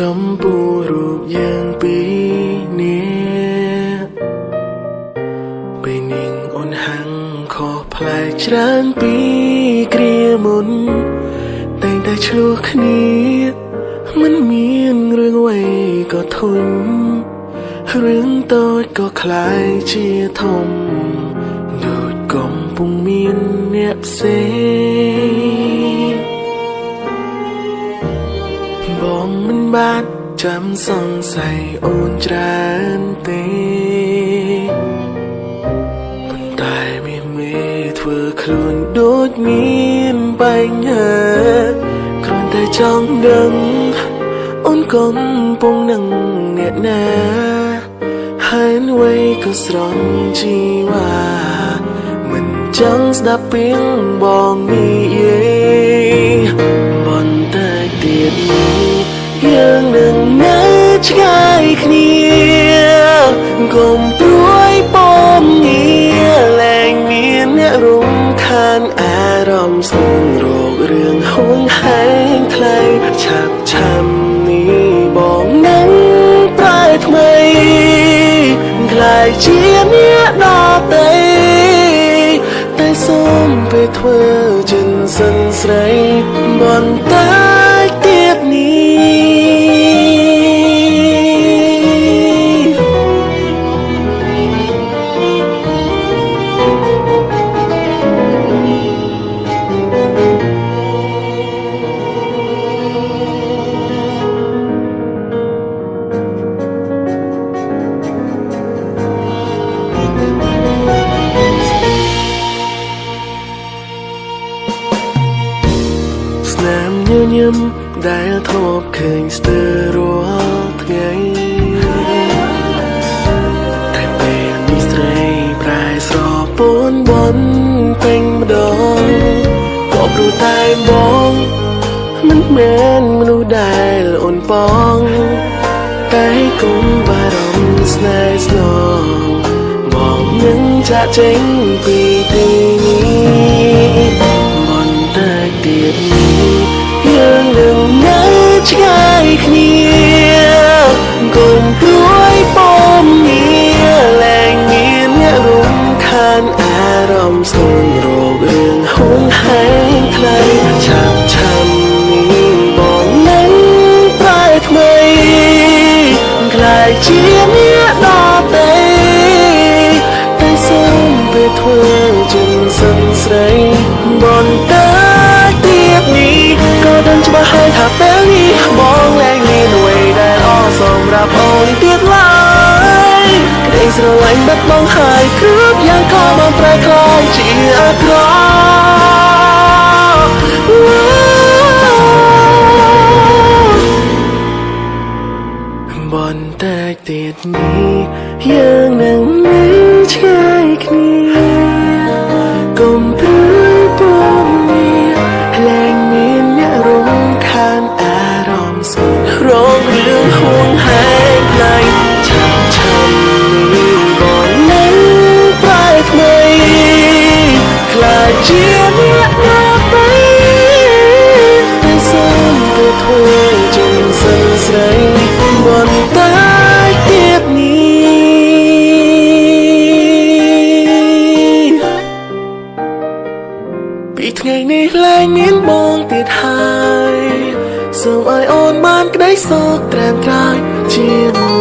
ចំពោះរូបយើងពីរនេះពេលនាងអូនហាំងខុសប្លែកច្រើនពីគ្រាមុនតែងតែឆ្លោះគ្នាមិនមានរឿងអ្វីក៏ធន់រឿងតូចក៏คล้ายជាធំដូចកំពុងមានអ្នកផ្សេងបងមិនបានចាំសង្ស័យអូនច្រើនទេប៉ុន្តែមានមេធ្វើខ្លួនដូចមានបញ្ហាគ្រាន់តែចង់ដឹងអូនកំពុងនឹងអ្នកណាហើយអ្វីក៏ស្រង់ជីវ៉ាមិនចង់ស្ដាប់ពីបងនិយាយបន្តែទៀតនេះយើងនឹងនៅឆ្ងាយគ្នាកុំព្រួយពំងារលែងមានអ្នករំខានអារម្មណ៍ស្ទងរោគរឿងហួងហែងថ្លៃឆាប់ឆាំនេះបងនឹងប្រែថ្មីខ្លាយជាអ្នកដទៃតែសូមពេលធ្វើចិនសិនស្រីបន្តែទៀតនេះស្នាមញញឹមដែលធ្លាប់ឃើញស្ទើររាល់ថ្ងៃតែពេលនេះស្រីប្រែស្រពន់បន់ពេញម្ដងក៏ព្រោះតែបងមិនមែនមនុស្សដែលអូនបងតែគុំបារម្ភស្នេហ៍ស្នងបងនឹងចាក់ចេញពីទីនេះបន្តែទៀតនេះយើងនឹងនៅឆ្ងាយគ្នាកុំព្រួយពំងារលែងមានអ្នករំខានអារម្មណ៍ស្ទងរោគរឿងហួងហែងថ្លៃឆាប់ឆាំនេះបងនឹងប្រែថ្មីខ្លាយជាអ្នកដទៃតែសូមពេលធ្វើចិនសិនស្រីបន្តែទៀតនេះក៏ដឹងច្បាស់ហើយថាពេលនេះបងលែងមានអ្វីដែលអសម្រាប់អូនទៀតឡើយក្តីស្រឡាញ់បាត់បង់ហើយគ្រប់យ៉ាងក៏បានប្រែក្លាយជាអាក្រក់បន្តែទៀតនេះយើងនឹងមានឆ្ងាយគ្នាកុំព្រួយពំងារលែងមានអ្នករំខានអារម្មណ៍សុខរងរឿងហួងហែងថ្លៃឆាប់ឆាំនេះបងនឹងប្រែថ្មីខ្លាចជាអ្នកណាទៅតែសូមពេលធ្វើចិនសិនស្រីបន្តែទៀតនេះពីថ្ងៃនេះលែងមានបងទៀតហើយសូមឲ្យអូនបានក្តីសុខត្រែមក្រោយជាមួយ